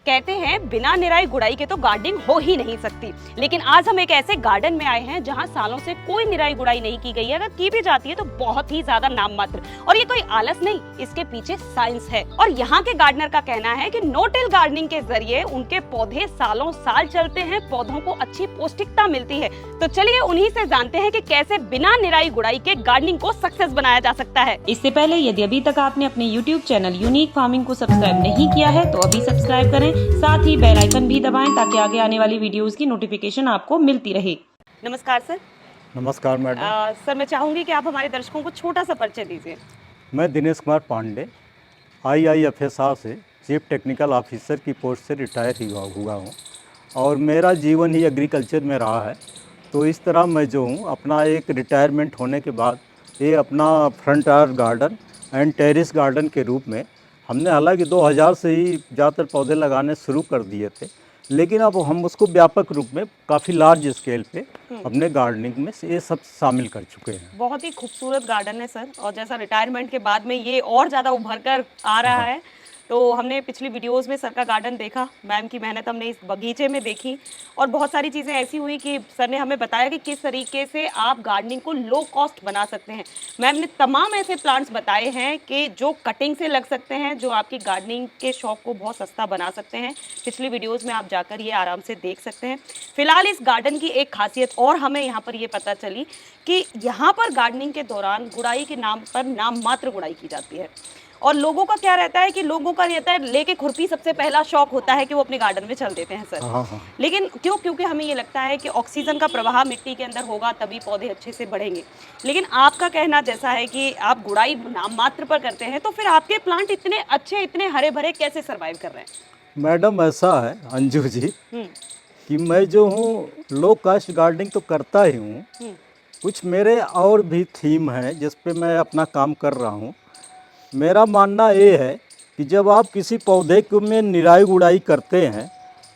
कहते हैं बिना निराई गुड़ाई के तो गार्डनिंग हो ही नहीं सकती। लेकिन आज हम एक ऐसे गार्डन में आए हैं जहां सालों से कोई निराई गुड़ाई नहीं की गई है। अगर की भी जाती है तो बहुत ही ज्यादा नाम मात्र। और ये कोई आलस नहीं, इसके पीछे साइंस है। और यहाँ के गार्डनर का कहना है कि नो टिल गार्डनिंग के जरिए उनके पौधे सालों साल चलते हैं, पौधों को अच्छी पौष्टिकता मिलती है। तो चलिए उन्हीं से जानते हैं कि कैसे बिना निराई गुड़ाई के गार्डनिंग को सक्सेस बनाया जा सकता है। इससे पहले यदि अभी तक आपने अपने YouTube चैनल यूनिक फार्मिंग को सब्सक्राइब नहीं किया है तो अभी सब्सक्राइब करें, साथ ही बेल आइकन भी दबाएं ताकि आगे आने वाली वीडियोस की नोटिफिकेशन आपको मिलती रहे। नमस्कार सर। नमस्कार मैडम। सर मैं चाहूंगी कि आप हमारे दर्शकों को छोटा सा परिचय दीजिए। मैं दिनेश कुमार पांडे IIFSR से चीफ टेक्निकल ऑफिसर की पोस्ट से रिटायर हुआ हूँ और मेरा जीवन ही एग्रीकल्चर में रहा है। तो इस तरह मैं जो हूँ अपना एक रिटायरमेंट होने के बाद ये अपना front yard garden and terrace garden के रूप में हमने हालांकि 2000 से ही ज़्यादातर पौधे लगाने शुरू कर दिए थे, लेकिन अब हम उसको व्यापक रूप में काफ़ी लार्ज स्केल पे अपने गार्डनिंग में ये सब शामिल कर चुके हैं। बहुत ही खूबसूरत गार्डन है सर, और जैसा रिटायरमेंट के बाद में ये और ज़्यादा उभर कर आ रहा है। तो हमने पिछली वीडियोस में सर का गार्डन देखा, मैम की मेहनत हमने इस बगीचे में देखी, और बहुत सारी चीज़ें ऐसी हुई कि सर ने हमें बताया कि किस तरीके से आप गार्डनिंग को लो कॉस्ट बना सकते हैं। मैम ने तमाम ऐसे प्लांट्स बताए हैं कि जो कटिंग से लग सकते हैं, जो आपकी गार्डनिंग के शौक को बहुत सस्ता बना सकते हैं। पिछली वीडियोज़ में आप जाकर ये आराम से देख सकते हैं। फिलहाल इस गार्डन की एक खासियत और हमें यहाँ पर ये पता चली कि यहाँ पर गार्डनिंग के दौरान गुड़ाई के नाम पर नाम मात्र गुड़ाई की जाती है। और लोगों का क्या रहता है कि लोगों का रहता है लेके खुरपी सबसे पहला शौक होता है कि वो अपने गार्डन में चल देते हैं सर। हाँ। लेकिन क्योंकि हमें ये लगता है कि ऑक्सीजन का प्रवाह मिट्टी के अंदर होगा तभी पौधे अच्छे से बढ़ेंगे। लेकिन आपका कहना जैसा है कि आप गुड़ाई नाम मात्र पर करते हैं, तो फिर आपके प्लांट इतने अच्छे, इतने हरे भरे कैसे सर्वाइव कर रहे हैं? मैडम ऐसा है अंजू जी कि मैं जो हूँ लो कास्ट गार्डनिंग तो करता ही हूँ, कुछ मेरे और भी थीम हैं जिस पे मैं अपना काम कर रहा हूँ। मेरा मानना ये है कि जब आप किसी पौधे को में निराई गुड़ाई करते हैं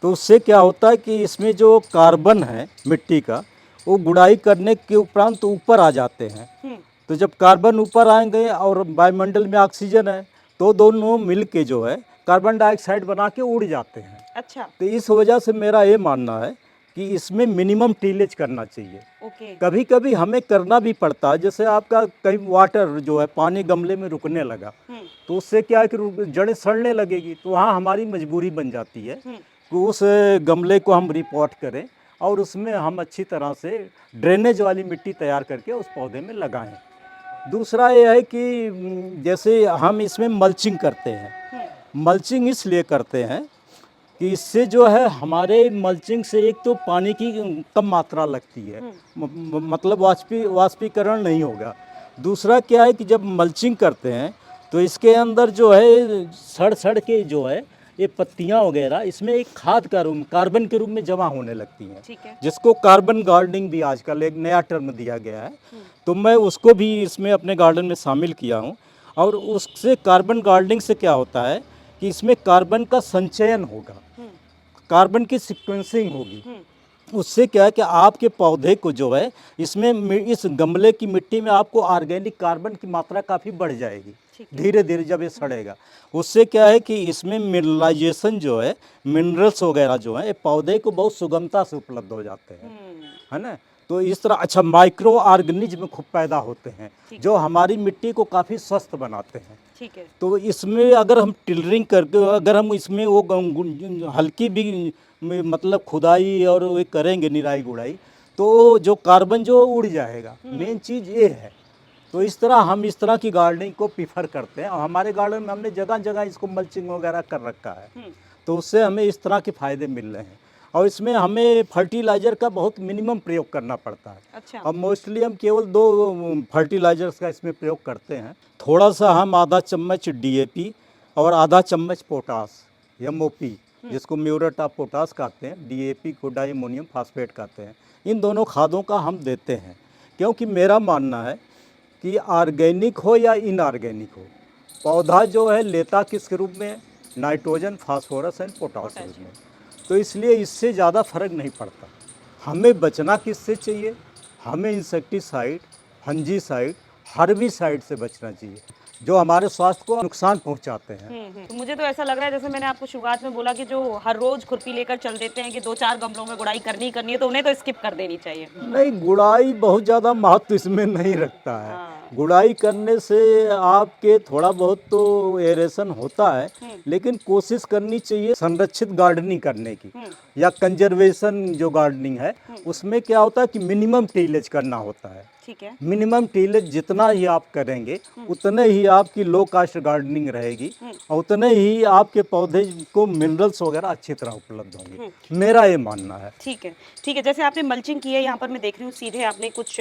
तो उससे क्या होता है कि इसमें जो कार्बन है मिट्टी का, वो गुड़ाई करने के उपरांत ऊपर आ जाते हैं। तो जब कार्बन ऊपर आएंगे और वायुमंडल में ऑक्सीजन है तो दोनों मिल के जो है कार्बन डाइऑक्साइड बना के उड़ जाते हैं। अच्छा। तो इस वजह से मेरा ये मानना है कि इसमें मिनिमम टीलेज करना चाहिए। ओके। कभी कभी हमें करना भी पड़ता है, जैसे आपका कहीं वाटर जो है पानी गमले में रुकने लगा तो उससे क्या है कि जड़ें सड़ने लगेगी, तो वहाँ हमारी मजबूरी बन जाती है कि उस गमले को हम रिपोर्ट करें और उसमें हम अच्छी तरह से ड्रेनेज वाली मिट्टी तैयार करके उस पौधे में लगाएं। दूसरा ये है कि जैसे हम इसमें मल्चिंग करते हैं। मल्चिंग इसलिए करते हैं कि इससे जो है हमारे मल्चिंग से एक तो पानी की कम मात्रा लगती है, मतलब वाष्पीकरण नहीं होगा। दूसरा क्या है कि जब मल्चिंग करते हैं तो इसके अंदर जो है सड़ के जो है ये पत्तियां वगैरह इसमें एक खाद का रूप, कार्बन के रूप में जमा होने लगती हैं। ठीक है। जिसको कार्बन गार्डनिंग भी आजकल एक नया टर्म दिया गया है, तो मैं उसको भी इसमें अपने गार्डन में शामिल किया हूँ। और उससे कार्बन गार्डनिंग से क्या होता है कि इसमें कार्बन का संचयन होगा, कार्बन की सीक्वेंसिंग होगी। उससे क्या है कि आपके पौधे को जो है इसमें इस गमले की मिट्टी में आपको ऑर्गेनिक कार्बन की मात्रा काफ़ी बढ़ जाएगी धीरे धीरे जब ये सड़ेगा। उससे क्या है कि इसमें मिनरलाइजेशन जो है, मिनरल्स वगैरह जो है पौधे को बहुत सुगमता से उपलब्ध हो जाते हैं, है ना। तो इस तरह अच्छा माइक्रो ऑर्गेनिज्म खूब पैदा होते हैं जो हमारी मिट्टी को काफ़ी स्वस्थ बनाते हैं। ठीक है। तो इसमें अगर हम टिलरिंग करके अगर हम इसमें वो हल्की भी मतलब खुदाई और वो करेंगे निराई गुड़ाई तो जो कार्बन जो उड़ जाएगा, मेन चीज़ ये है। तो इस तरह हम इस तरह की गार्डनिंग को प्रीफर करते हैं और हमारे गार्डन में हमने जगह जगह इसको मल्चिंग वगैरह कर रखा है, तो उससे हमें इस तरह के फ़ायदे मिल रहे हैं। और इसमें हमें फर्टिलाइज़र का बहुत मिनिमम प्रयोग करना पड़ता है। अच्छा। अब मोस्टली हम केवल 2 फर्टिलाइजर्स का इसमें प्रयोग करते हैं। थोड़ा सा हम आधा चम्मच DAP और आधा चम्मच पोटास MOP, जिसको म्यूरेट ऑफ पोटास कहते हैं, DAP को डाई अमोनियम फास्फेट कहते हैं। इन दोनों खादों का हम देते हैं क्योंकि मेरा मानना है कि ऑर्गेनिक हो या इनऑर्गेनिक हो, पौधा जो है लेता किसके रूप में, नाइट्रोजन, फास्फोरस एंड पोटास रूप में। तो इसलिए इससे ज़्यादा फर्क नहीं पड़ता। हमें बचना किससे चाहिए, हमें इंसेक्टिसाइड, फंजीसाइड, हर्बिसाइड से बचना चाहिए। जो हमारे स्वास्थ्य को नुकसान पहुंचाते हैं। तो मुझे तो ऐसा लग रहा है जैसे मैंने आपको शुरुआत में बोला कि जो हर रोज खुरपी लेकर चल देते हैं कि 2-4 गमलों में गुड़ाई करनी ही करनी है, तो उन्हें तो स्किप कर देनी चाहिए। नहीं, गुड़ाई बहुत ज़्यादा महत्व इसमें नहीं रखता है। हाँ। गुड़ाई करने से आपके थोड़ा बहुत तो एरेशन होता है, लेकिन कोशिश करनी चाहिए संरक्षित गार्डनिंग करने की, या कंजर्वेशन जो गार्डनिंग है उसमें क्या होता है कि मिनिमम टिलेज करना होता है। ठीक है। मिनिमम टिलेज जितना ही आप करेंगे उतने ही आपकी लो कास्ट गार्डनिंग रहेगी और उतने ही आपके पौधे को मिनरल्स वगैरह अच्छी तरह उपलब्ध होंगे, मेरा ये मानना है। ठीक है, ठीक है। जैसे आपने मल्चिंग की है, यहाँ पर मैं देख रही हूँ सीधे आपने कुछ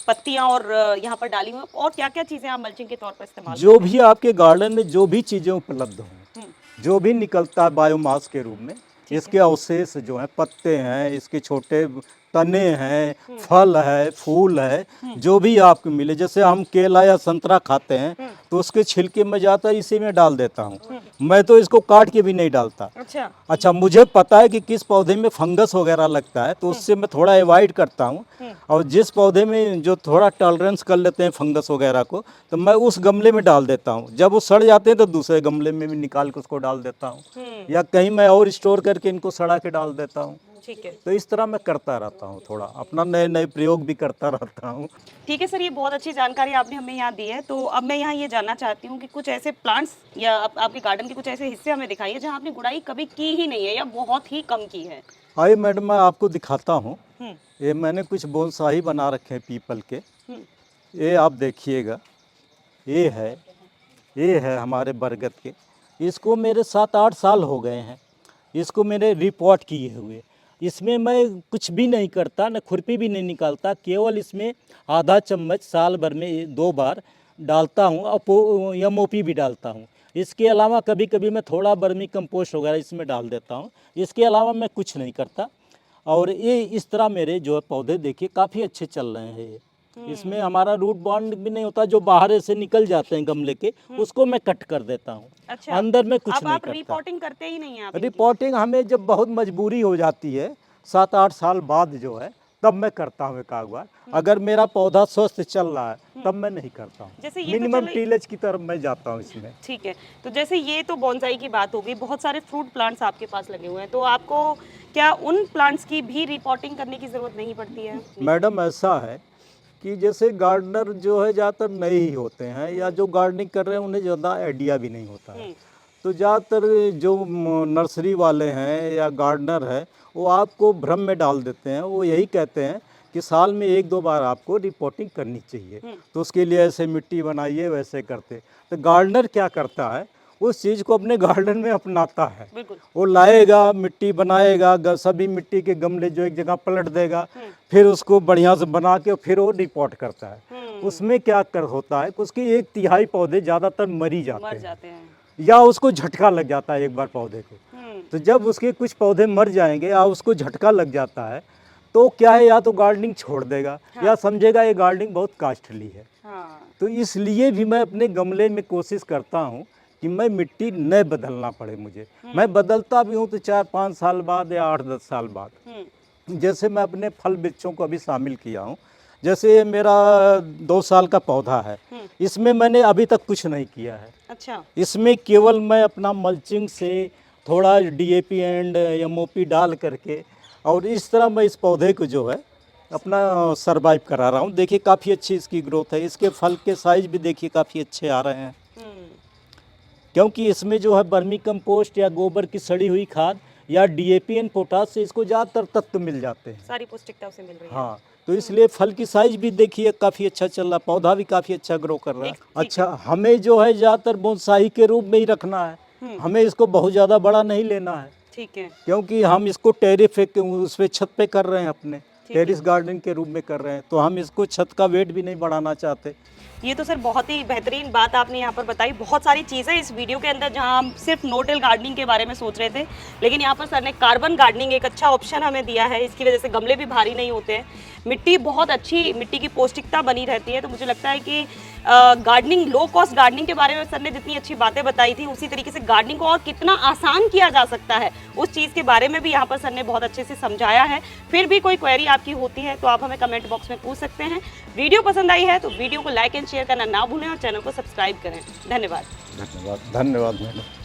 पत्तियां और यहाँ पर डाली हुई हैं। और क्या क्या चीज़ें आप मल्चिंग के तौर पर इस्तेमाल जो भी आपके गार्डन में जो भी चीज़ें उपलब्ध हों, जो भी निकलता है बायोमास के रूप में, इसके अवशेष जो हैं, पत्ते हैं, इसके छोटे तने हैं, फल है, फूल है, जो भी आपको मिले, जैसे हम केला या संतरा खाते हैं तो उसके छिलके में जाता इसी में डाल देता हूँ, मैं तो इसको काट के भी नहीं डालता। अच्छा, मुझे पता है कि किस पौधे में फंगस वगैरह लगता है तो उससे मैं थोड़ा अवॉइड करता हूँ, और जिस पौधे में जो थोड़ा टॉलरेंस कर लेते हैं फंगस वगैरह को तो मैं उस गमले में डाल देता हूँ। जब वो सड़ जाते हैं तो दूसरे गमले में भी निकाल के उसको डाल देता हूँ, या कहीं मैं और स्टोर करके इनको सड़ा के डाल देता हूँ। ठीक है। तो इस तरह मैं करता रहता हूँ, थोड़ा अपना नए नए प्रयोग भी करता रहता हूँ। ठीक है सर, ये बहुत अच्छी जानकारी आपने हमें यहाँ दी है। तो अब मैं यहाँ ये जानना चाहती हूँ कि कुछ ऐसे प्लांट्स या आपके गार्डन के कुछ ऐसे हिस्से हमें दिखाइए जहाँ आपने गुड़ाई कभी की ही नहीं है या बहुत ही कम की है। आइए मैडम, मैं आपको दिखाता हूँ। ये मैंने कुछ बोनसाई बना रखे हैं पीपल के, ये आप देखिएगा, ये है हमारे बरगद के। इसको मेरे 7-8 साल हो गए हैं, इसको मैंने रिपोर्ट किए हुए। इसमें मैं कुछ भी नहीं करता, न खुरपी भी नहीं निकालता, केवल इसमें आधा चम्मच साल भर में 2 बार डालता हूँ, और MOP भी डालता हूँ। इसके अलावा कभी कभी मैं थोड़ा वर्मी कंपोस्ट वगैरह इसमें डाल देता हूँ, इसके अलावा मैं कुछ नहीं करता। और ये इस तरह मेरे जो है पौधे देखिए काफ़ी अच्छे चल रहे हैं। इसमें हमारा रूट बॉन्ड भी नहीं होता, जो बाहर से निकल जाते हैं गमले के उसको मैं कट कर देता हूँ। अच्छा, अंदर में कुछ अब नहीं आप करता। रिपोर्टिंग करते ही नहीं हैं आप इनकी? रिपोर्टिंग हमें जब बहुत मजबूरी हो जाती है 7-8 साल बाद जो है, तब मैं करता हूँ एक बार। अगर मेरा पौधा स्वस्थ चल रहा है तब मैं नहीं करता हूँ। जैसे ये तो मिनिमम चलो- टीलेज की तरफ मैं जाता हूँ इसमें। ठीक है। तो जैसे ये तो बोनसाई की बात हो गई, बहुत सारे फ्रूट प्लांट्स आपके पास लगे हुए हैं, तो आपको क्या उन प्लांट्स की भी रिपोर्टिंग करने की ज़रूरत नहीं पड़ती है? मैडम ऐसा है कि जैसे गार्डनर जो है ज़्यादातर नए ही होते हैं, या जो गार्डनिंग कर रहे हैं उन्हें ज़्यादा आइडिया भी नहीं होता है, तो ज़्यादातर जो नर्सरी वाले हैं या गार्डनर है वो आपको भ्रम में डाल देते हैं। वो यही कहते हैं कि साल में 1-2 बार आपको रिपोर्टिंग करनी चाहिए, तो उसके लिए ऐसे मिट्टी बनाइए, वैसे करते। तो गार्डनर क्या करता है, उस चीज़ को अपने गार्डन में अपनाता है। बिल्कुल। वो लाएगा, मिट्टी बनाएगा, सभी मिट्टी के गमले जो एक जगह पलट देगा, फिर उसको बढ़िया से बना के फिर वो रिपोर्ट करता है। उसमें क्या कर होता है कि उसकी 1/3 पौधे ज़्यादातर मर जाते हैं, या उसको झटका लग जाता है एक बार पौधे को। तो जब उसके कुछ पौधे मर जाएंगे या उसको झटका लग जाता है तो क्या है, या तो गार्डनिंग छोड़ देगा, या समझेगा ये गार्डनिंग बहुत कास्टली है। तो इसलिए भी मैं अपने गमले में कोशिश करता हूँ कि मैं मिट्टी न बदलना पड़े मुझे। मैं बदलता भी हूँ तो 4-5 साल बाद या 8-10 साल बाद। जैसे मैं अपने फल वृक्षों को अभी शामिल किया हूँ, जैसे ये मेरा 2 साल का पौधा है, इसमें मैंने अभी तक कुछ नहीं किया है। अच्छा। इसमें केवल मैं अपना मल्चिंग से थोड़ा DAP एंड MOP डाल करके, और इस तरह मैं इस पौधे को जो है अपना सरवाइव करा रहा हूँ। देखिए काफ़ी अच्छी इसकी ग्रोथ है, इसके फल के साइज भी देखिए काफ़ी अच्छे आ रहे हैं, क्योंकि इसमें जो है वर्मी कंपोस्ट या गोबर की सड़ी हुई खाद या DAP एंड पोटाश से इसको ज़्यादातर तत्व मिल जाते हैं। सारी पौष्टिकता उसे मिल रही है। हाँ, तो इसलिए फल की साइज भी देखिए काफ़ी अच्छा चल रहा है, पौधा भी काफ़ी अच्छा ग्रो कर रहा है। अच्छा, हमें जो है ज़्यादातर बोनसाई के रूप में ही रखना है, हमें इसको बहुत ज़्यादा बड़ा नहीं लेना है। ठीक है। क्योंकि हम इसको टेरिस उस पर छत पे कर रहे हैं, अपने टेरिस गार्डनिंग के रूप में कर रहे हैं, तो हम इसको छत का वेट भी नहीं बढ़ाना चाहते। ये तो सर बहुत ही बेहतरीन बात आपने यहाँ पर बताई। बहुत सारी चीज़ें इस वीडियो के अंदर जहाँ हम सिर्फ नो टिल गार्डनिंग के बारे में सोच रहे थे, लेकिन यहाँ पर सर ने कार्बन गार्डनिंग एक अच्छा ऑप्शन हमें दिया है। इसकी वजह से गमले भी भारी नहीं होते हैं, मिट्टी बहुत अच्छी, मिट्टी की पौष्टिकता बनी रहती है। तो मुझे लगता है कि गार्डनिंग, लो कॉस्ट गार्डनिंग के बारे में सर ने जितनी अच्छी बातें बताई थी, उसी तरीके से गार्डनिंग को और कितना आसान किया जा सकता है उस चीज़ के बारे में भी यहाँ पर सर ने बहुत अच्छे से समझाया है। फिर भी कोई क्वेरी आपकी होती है तो आप हमें कमेंट बॉक्स में पूछ सकते हैं। वीडियो पसंद आई है तो वीडियो को लाइक एंड शेयर करना ना भूलें और चैनल को सब्सक्राइब करें। धन्यवाद। धन्यवाद मैडम।